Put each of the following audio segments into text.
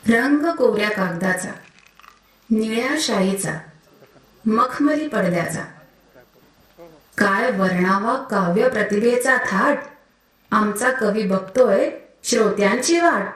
रंग कोऱ्या कागदाचा, निळ्या शाईचा, मखमली पडद्याचा, काय वर्णावा काव्य प्रतिभेचा थाट, आमचा कवी बघतोय श्रोत्यांची वाट.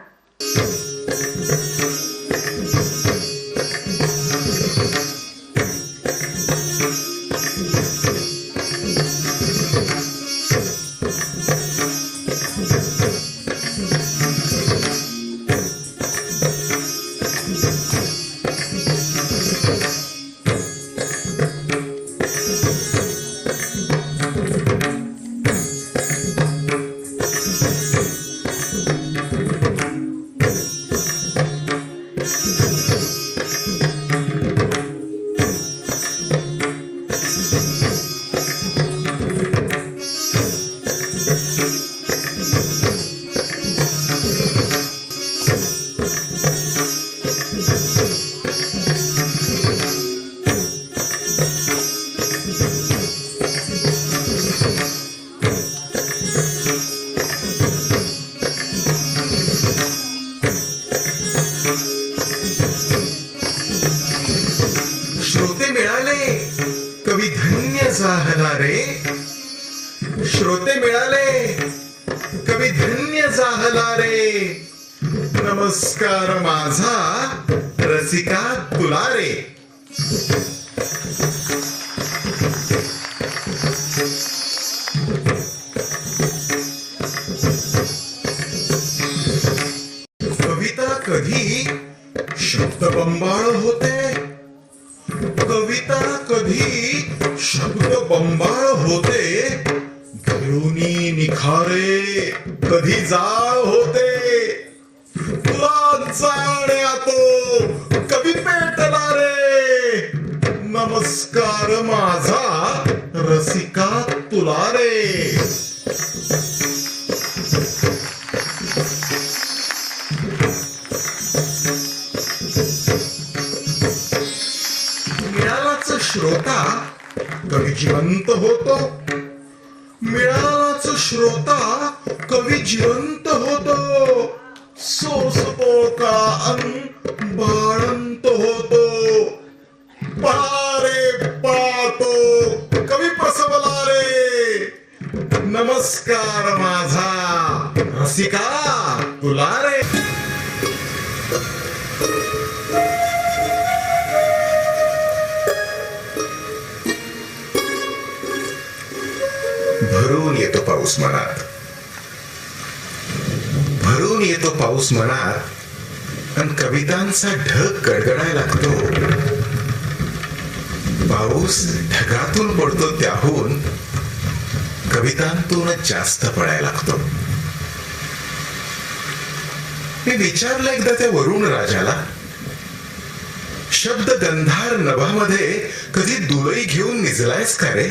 श्रोते मिळाले कवी धन्य झाला रे. श्रोते मिळाले कवी धन्य झाला रे. नमस्कार माझा रसिका तुला रे. कविता कधी शब्दबंबाळ होते. कविता कधी शब्द बंबाळ होते. घेऊनी निखारे कधी जाळ होते. तुला जाण्यातो कवी पेटला रे. नमस्कार माझा रसिका तुला रे. मिळालाच श्रोता कवी जिवंत होतो. मिळालाच श्रोता कवी जिवंत होतो. सोसतो का बाळंत होतो. पळा रे पाहतो कवी प्रसवला रे. नमस्कार माझा रसिका तुला रे. भरून येतो पाऊस मनात. भरून येतो पाऊस मनात आणि कवितांचा ढग गडगडायला लागतो. पाऊस ढगातून पडतो त्याहून कवितांतूनच जास्त पडायला लागतो. मी विचारलं एकदा त्या वरुण राजाला, शब्द गंधार नभामध्ये कधी दुलई घेऊन निजलायस का रे.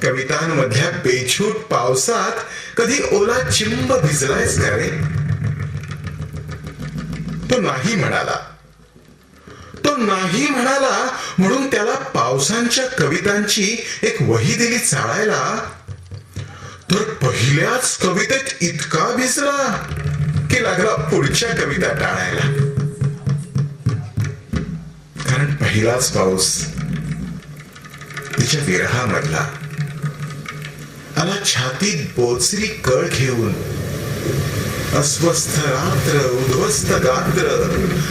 कवितांमधल्या बेछूट पावसात कधी ओला चिंब भिजलायस का रे. तो नाही म्हणाला. तो नाही म्हणाला म्हणून त्याला पावसांच्या कवितांची एक वही दिली चाळायला. तर पहिल्याच कवितेत इतका भिजला की लागला पुढच्या कविता टाळायला. कारण पहिलाच पाऊस तिच्या विरहामधला आला छातीत बोचरी कळ घेऊन. अस्वस्थ रात्र उद्ध्वस्त गात्र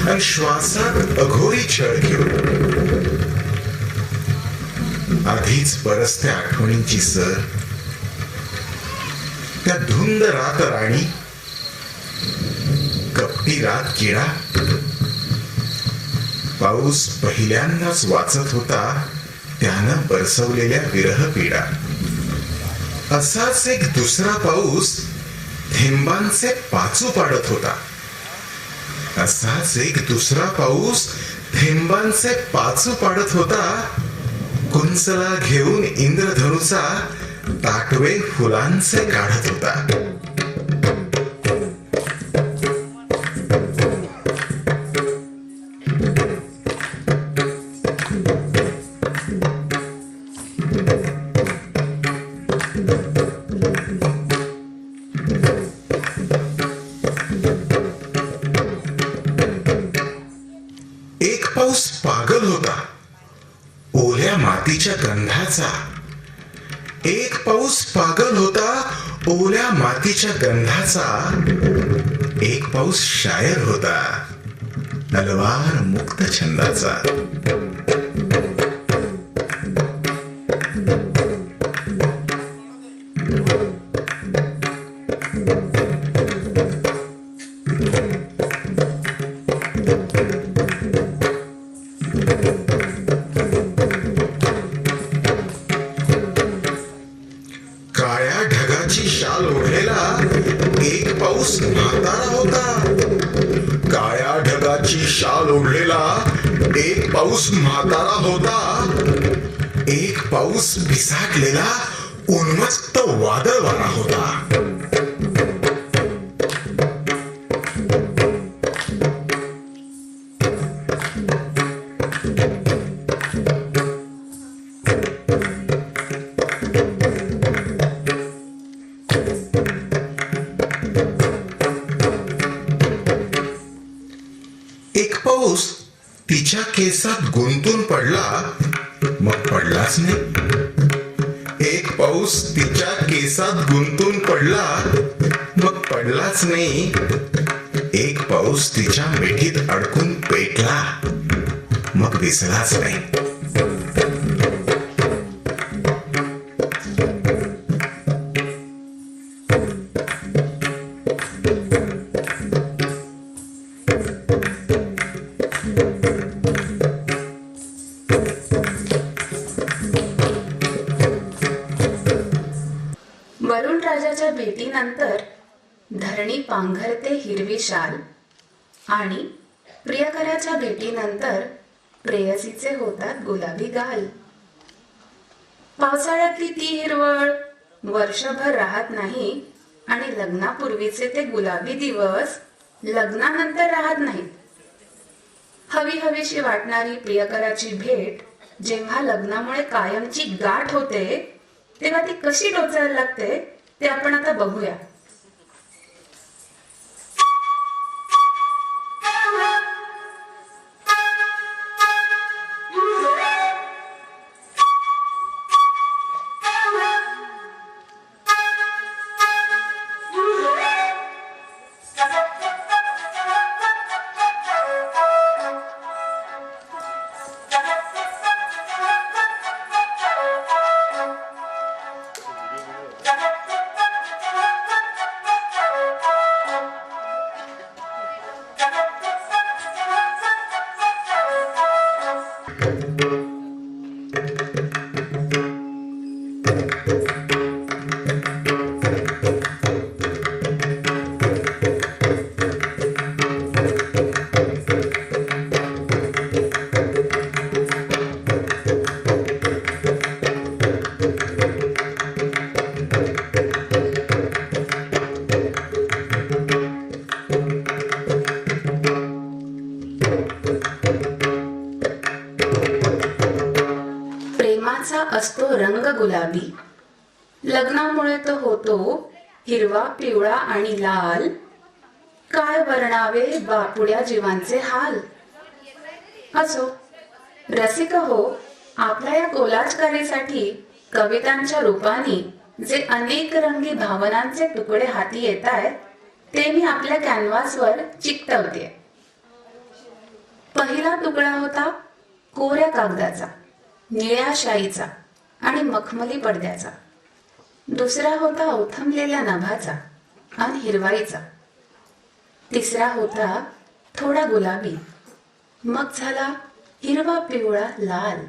आणि श्वासात अघोरी छळ घेऊन. आधीच बरसत्या आठवणींची सर. त्या धुंद रात राणी कपटी रात किडा. पाऊस पहिल्यांदाच वाचत होता त्यानं बरसवलेल्या विरह पीडा. असाच एक दुसरा पाऊस थेंबांचे पाचू पाडत होता. असाच एक दुसरा पाऊस थेंबांचे पाचू पाडत होता. कुंचला घेऊन इंद्रधनुचा ताटवे फुलांचे काढत होता. पाऊस पागल होता ओल्या मातीच्या गंधाचा. एक पाऊस पागल होता ओल्या मातीच्या गंधाचा. एक पाऊस शायर होता तलवार मुक्त छंदाचा. काळ्या ढगाची शाल ओढलेला एक पाऊस म्हातारा होता. काळ्या ढगाची शाल ओढलेला एक पाऊस म्हातारा होता. एक पाऊस पिसाटलेला उन्मत्त वादळवारा होता. एक पाऊस तिच्या केसात गुंतून पडला मग पडलाच नाही. एक पाऊस तिच्या केसात गुंतून पडला मग पडलाच नाही. एक पाऊस तिच्या मिठीत अडकून पेटला मग दिसलाच नाही. वरुण राजाच्या भेटीनंतर धरणी पांघरते हिरवी शाल आणि प्रियकराच्या भेटीनंतर प्रेयसीचे होतात गुलाबी गाल. पावसाळ्यातली ती हिरवळ वर्षभर राहत नाही आणि लग्नापूर्वीचे ते गुलाबी दिवस लग्नानंतर राहत नाहीत. हवी हवीशी वाटणारी प्रियकराची भेट जेव्हा लग्नामुळे कायमची गाठ होते तेव्हा ती कशी टोचायला लागते ते आपण आता बघूया. प्रेमाचा असतो रंग गुलाबी, लग्नामुळे तो होतो हिरवा, पिवळा आणि लाल. काय वर्णावे बापुड्या जीवांचे हाल. असो रसिक हो, आपल्या या कोलाजकारीसाठी कवितांच्या रूपाने जे अनेक रंगी भावनांचे तुकडे हाती येत आहेत ते मी आपल्या कॅनव्हासवर चिकटवते. पहिला तुकडा होता कोऱ्या कागदाचा, निळ्या शाईचा आणि मखमली पडद्याचा. दुसरा होता अवथंबलेल्या नभाचा आणि हिरवाईचा. तिसरा होता थोडा गुलाबी, मग झाला हिरवा, पिवळा, लाल.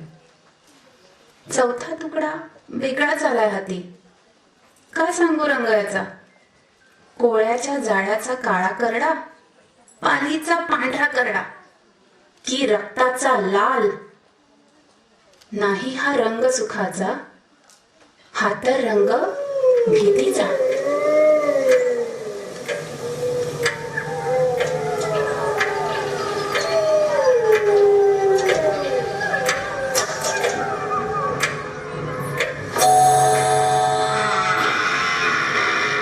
चौथा तुकडा वेगळाच आलाय हाती. काय सांगू रंग याचा. कोळ्याच्या जाळ्याचा काळा करडा, पालीचा पांढरा करडा की रक्ताचा लाल. नाही हा रंग सुखाचा, हा तर रंग भीतीचा.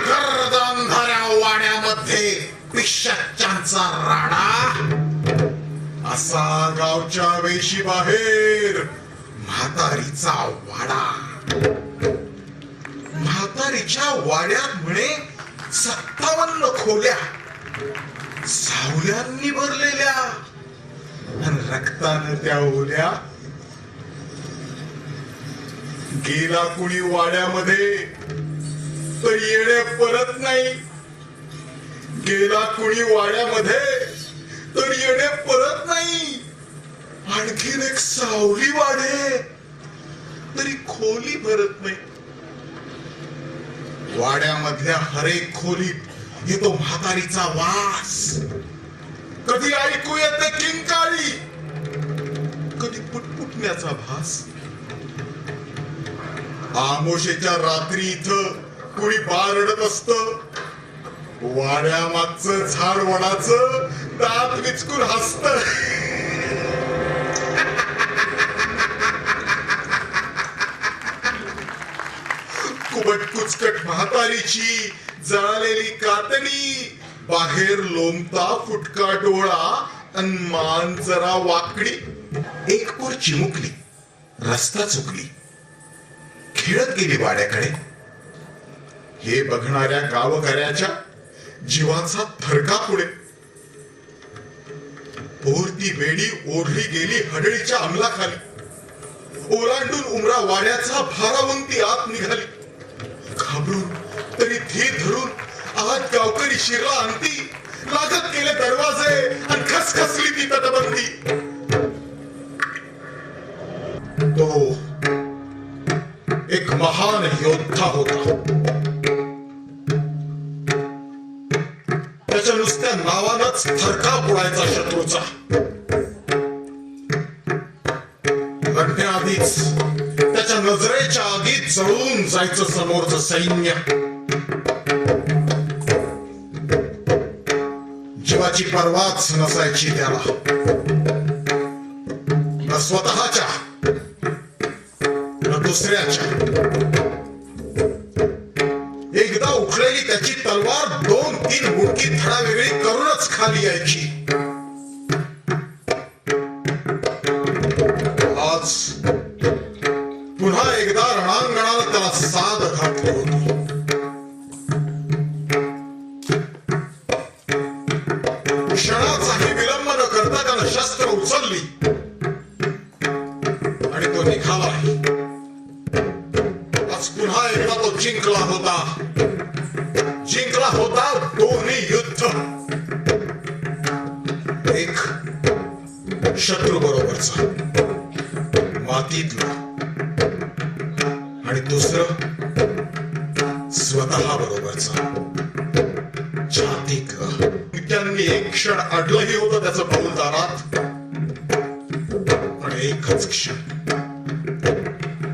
गर्दंधाऱ्या वाड्यामध्ये पिशाच्यांचा राडा असा गावच्या वेशी बाहेर म्हातारीचा वाडा. म्हातारीच्या वाड्यात म्हणे 57 खोल्या, सावल्यांनी भरलेल्या आणि रक्तानं त्या ओल्या. गेला कुणी वाड्यामध्ये तर येणे परत नाही. गेला कुणी वाड्यामध्ये तर येणे परत नाही. आणखीन एक सावली वाढे तरी खोली भरत नाही. वाड्यामधल्या हरेक खोलीत येतो म्हातारीचा वास. कधी ऐकू येते किंकाळी, कधी पुटपुटण्याचा भास. आमोशेच्या रात्री इथं कुणी बारडत असत. वाड्यामागचं झाड वडाचं दात विचकून हसत. कुबट कुचकट म्हातारीची जळालेली कातडी, बाहेर लोंबता फुटका डोळा अन मान जरा वाकडी. एक पोर चिमुकली, रस्ता चुकली, खेळत गेली वाड्याकडे. हे बघणाऱ्या गावकऱ्याच्या जीवाचा थरका पुढे. पोर ती वेडी ओढली गेली हडळीच्या अंमलाखाली. ओलांडून उमरा वाड्याचा भारावंती आत निघाली. घाबरून तरी धीर धरून आत गावकरी शिरला अंती. लागत गेले दरवाजे आणि खसखसली ती तटबंदी. तो एक महान योद्धा होता. त्याच्या नुसत्या नावानच थरका पुडायचा शत्रूचा. लढण्याआधीच त्याच्या नजरेच्या आगीत जळून जायचं समोरचं सैन्य. जीवाची पर्वाच नसायची त्याला, न स्वतःच्या न दुसऱ्याच्या. एकदा उठलेली त्याची तलवार 2-3 बुडकी धडा वेगळी करूनच खाली यायची. आज पुन्हा एकदा रणांगणाला त्याला साद घातली होती. क्षणाचाही विलंब न करता त्यानं शस्त्र उचलली आणि तो निघाला. आज पुन्हा एकदा तो जिंकला होता. जिंकला होता दोन्ही युद्ध. एक शत्रू बरोबरचा मातीतला आणि दुसरं स्वतः बरोबरचा छातीतला. त्यांनी एक क्षण अडलंही होतं त्याचं पाऊल दारात, पण एकच क्षण.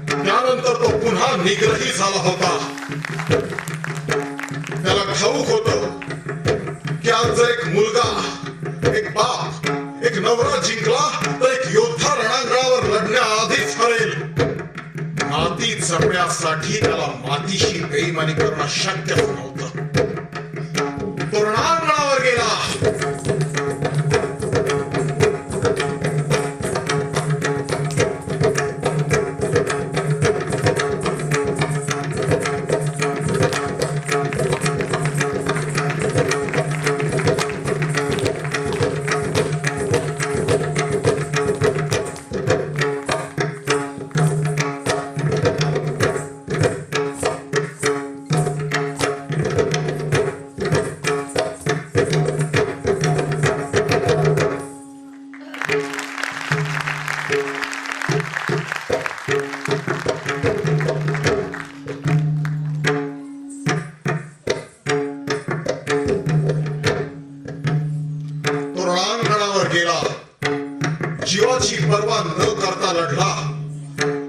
त्यानंतर तो पुन्हा निग्रही झाला होता. त्याला ठाऊक होतं की आज जर एक मुलगा, एक बाप, एक नवरा जिंकला तर एक योद्धा रणांगणावर लढण्याआधीच हरेल. माती जपण्यासाठी त्याला मातीशी बेईमानी करणं शक्यच नव्हतं. तो रणांगणावर गेला. जीवाची पर्वा न करता लढला.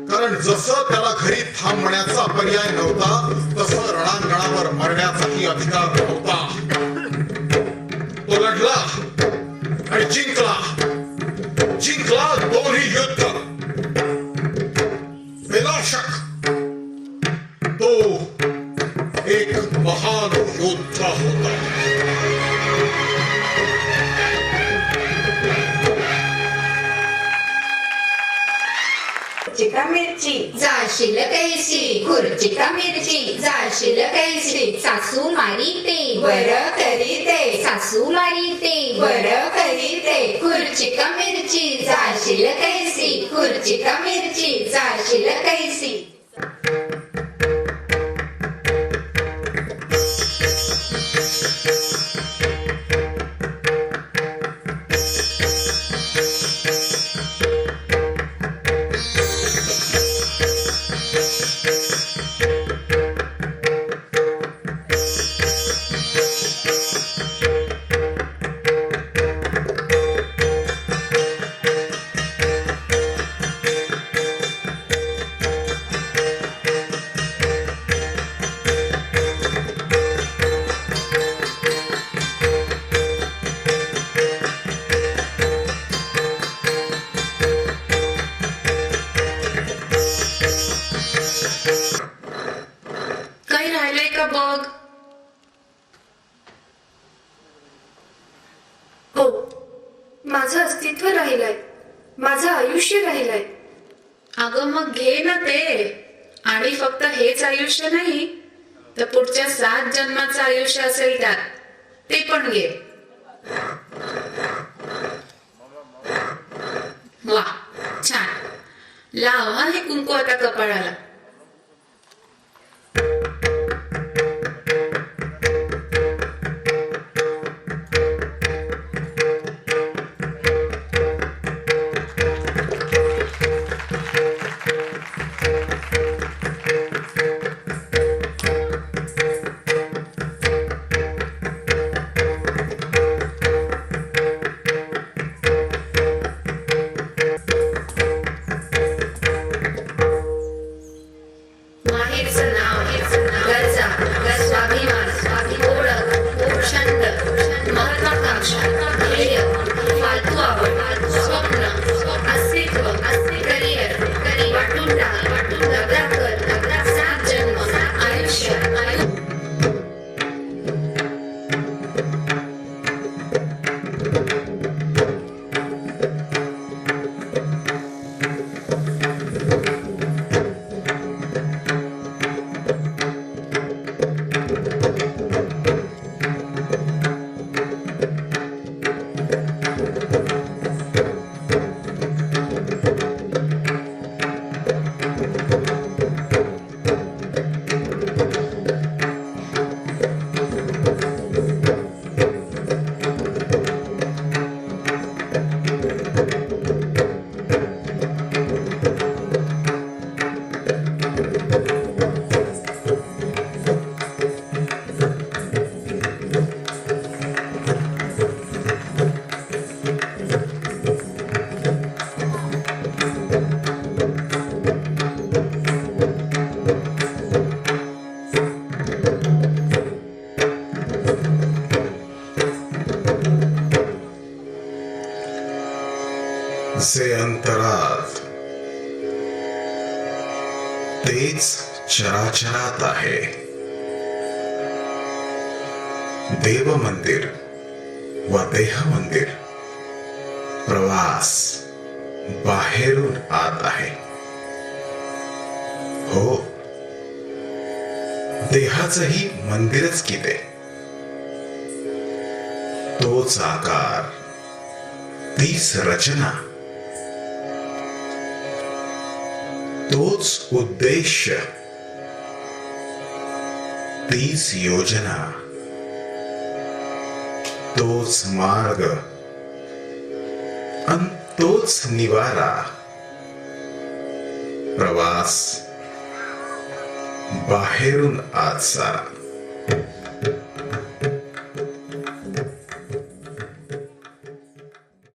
कारण जसं त्याला घरी थांबण्याचा पर्याय नव्हता, तसं रणांगणावर मरण्याचाही अधिकार नव्हता. तो लढला आणि जिंकला. जिंकला दोन्ही युद्ध. बेलाशक तो एक महान योद्धा होता. का मिरची जाशील कैसी खुर्ची का मिरची जाशील कैसी सासू मारीते बरं करीते सासू मारीते बरं करीते खुर्ची का मिरची जाशील कैसी खुर्ची का मिरची जाशील कैसी काही राहिलंय का बघ. हो, माझं अस्तित्व राहिलंय, माझं आयुष्य राहिलंय. अगं मग घे ना ते. आणि फक्त हेच आयुष्य नाही तर पुढच्या 7 जन्माचं आयुष्य असेल त्यात, ते पण घे. वा, छान. लाव हा हे कुंकू आता कपाळाला. माहेरचं नाव गरजा स्वाभिमान ओळख छंद महत्वाकांक्षा ध्येय फालतू आवड स्वप्न अस्तित्व करिअर वाटून टाक लग्न कर 7 जन्म आयुष्य जे अंतरात तेच चराचरात आहे. देव मंदिर व देह मंदिर प्रवास बाहेरून आत आहे. हो, देहाचंही मंदिरच की ते. तोच आकार, तीच रचना, तोच उद्देश्य, तीच योजना, तोच मार्ग अन तोच निवारा. प्रवास बाहेरून आत सारा.